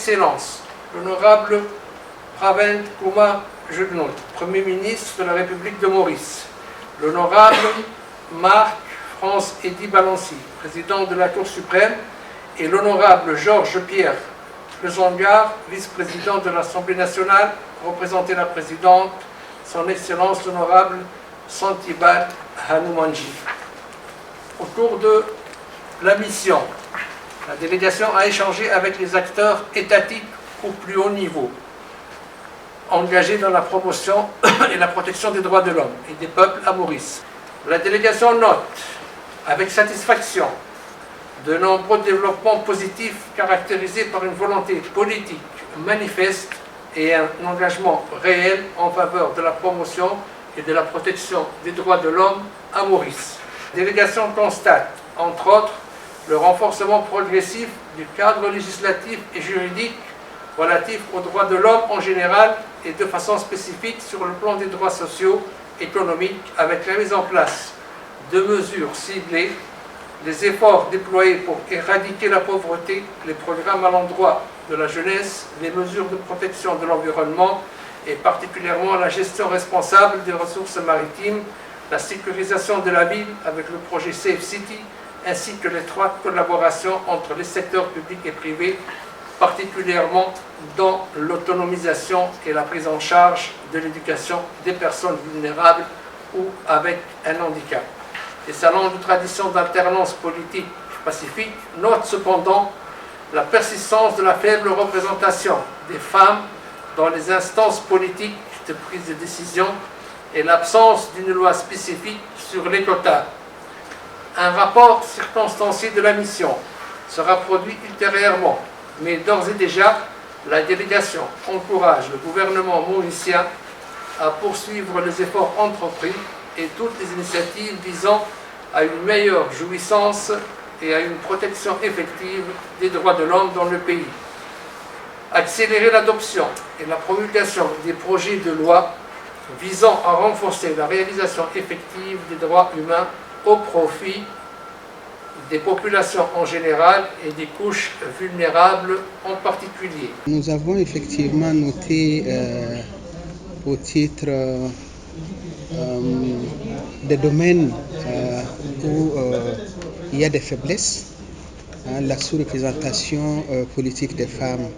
Excellences, l'honorable Pravind Kumar Jugnauth, Premier ministre de la République de Maurice, l'honorable Marc-France-Eddy Balancy, président de la Cour suprême, et l'honorable Georges-Pierre Lezongar, vice-président de l'Assemblée nationale, représenté la présidente, son Excellence l'honorable Santibal Hanumanji. Au cours de la mission, la délégation a échangé avec les acteurs étatiques au plus haut niveau, engagés dans la promotion et la protection des droits de l'homme et des peuples à Maurice. La délégation note avec satisfaction de nombreux développements positifs caractérisés par une volonté politique manifeste et un engagement réel en faveur de la promotion et de la protection des droits de l'homme à Maurice. La délégation constate, entre autres, le renforcement progressif du cadre législatif et juridique relatif aux droits de l'homme en général et de façon spécifique sur le plan des droits sociaux, économiques, avec la mise en place de mesures ciblées, les efforts déployés pour éradiquer la pauvreté, les programmes à l'endroit de la jeunesse, les mesures de protection de l'environnement et particulièrement la gestion responsable des ressources maritimes, la sécurisation de la ville avec le projet Safe City, ainsi que l'étroite collaboration entre les secteurs publics et privés, particulièrement dans l'autonomisation et la prise en charge de l'éducation des personnes vulnérables ou avec un handicap. Les salons de tradition d'alternance politique pacifique notent cependant la persistance de la faible représentation des femmes dans les instances politiques de prise de décision et l'absence d'une loi spécifique sur les quotas. Un rapport circonstancié de la mission sera produit ultérieurement, mais d'ores et déjà, la délégation encourage le gouvernement mauricien à poursuivre les efforts entrepris et toutes les initiatives visant à une meilleure jouissance et à une protection effective des droits de l'homme dans le pays. Accélérer l'adoption et la promulgation des projets de loi visant à renforcer la réalisation effective des droits humains au profit des populations en général et des couches vulnérables en particulier. Nous avons effectivement noté au titre des domaines où il y a des faiblesses, la sous-représentation politique des femmes,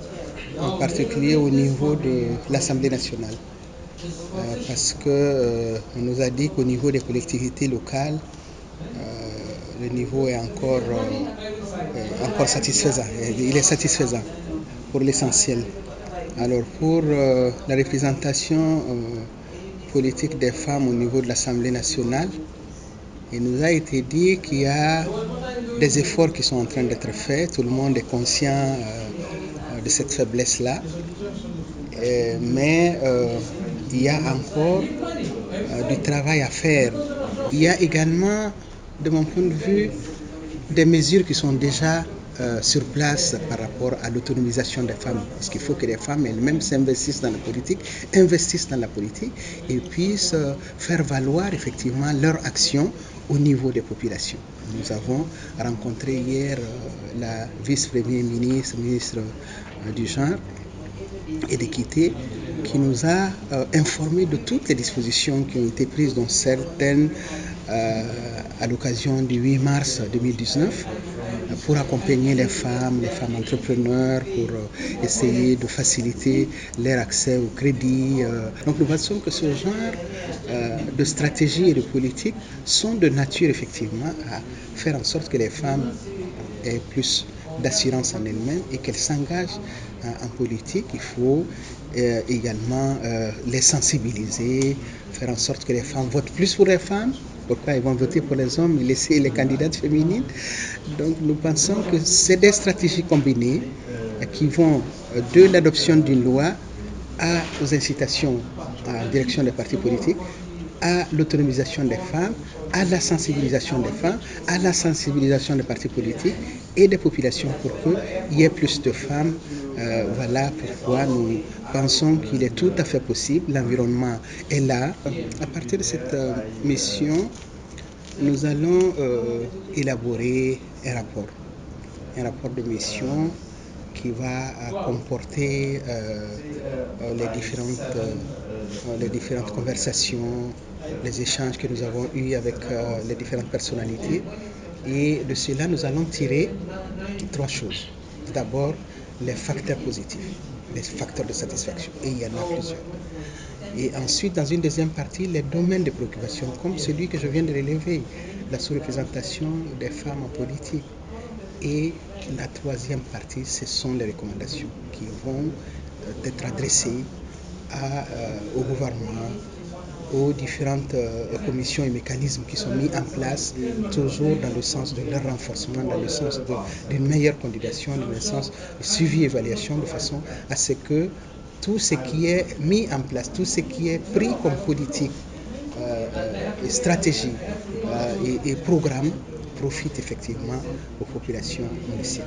en particulier au niveau de l'Assemblée nationale. Parce qu'on nous a dit qu'au niveau des collectivités locales, le niveau est encore satisfaisant. Il est satisfaisant pour l'essentiel. Alors pour la représentation politique des femmes au niveau de l'Assemblée nationale, il nous a été dit qu'il y a des efforts qui sont en train d'être faits. Tout le monde est conscient de cette faiblesse-là. Mais il y a encore du travail à faire. Il y a également, de mon point de vue, des mesures qui sont déjà sur place par rapport à l'autonomisation des femmes. Parce qu'il faut que les femmes elles-mêmes s'investissent dans la politique, et puissent faire valoir effectivement leur action au niveau des populations. Nous avons rencontré hier la vice-première ministre, ministre du genre et d'équité, qui nous a informé de toutes les dispositions qui ont été prises, dont certaines à l'occasion du 8 mars 2019, pour accompagner les femmes entrepreneurs, pour essayer de faciliter leur accès au crédit. Donc nous pensons que ce genre de stratégie et de politique sont de nature effectivement à faire en sorte que les femmes aient plus d'assurance en elles-mêmes et qu'elles s'engagent en politique. Il faut également les sensibiliser, faire en sorte que les femmes votent plus pour les femmes. Pourquoi ils vont voter pour les hommes et laisser les candidates féminines? Donc nous pensons que c'est des stratégies combinées qui vont de l'adoption d'une loi aux incitations en direction des partis politiques, à l'autonomisation des femmes, à la sensibilisation des femmes, à la sensibilisation des partis politiques et des populations pour qu'il y ait plus de femmes. Voilà pourquoi nous pensons qu'il est tout à fait possible, l'environnement est là. À partir de cette mission, nous allons élaborer un rapport de mission qui va comporter les différentes conversations, les échanges que nous avons eus avec les différentes personnalités. Et de cela, nous allons tirer 3 choses. D'abord, les facteurs positifs, les facteurs de satisfaction, et il y en a plusieurs. Et ensuite, dans une deuxième partie, les domaines de préoccupation, comme celui que je viens de relever, la sous-représentation des femmes en politique. Et la troisième partie, ce sont les recommandations qui vont être adressées au gouvernement, aux différentes commissions et mécanismes qui sont mis en place, toujours dans le sens de leur renforcement, dans le sens d'une meilleure coordination, dans le sens de suivi et évaluation, de façon à ce que tout ce qui est mis en place, tout ce qui est pris comme politique, et stratégie et programme profite effectivement aux populations municipales.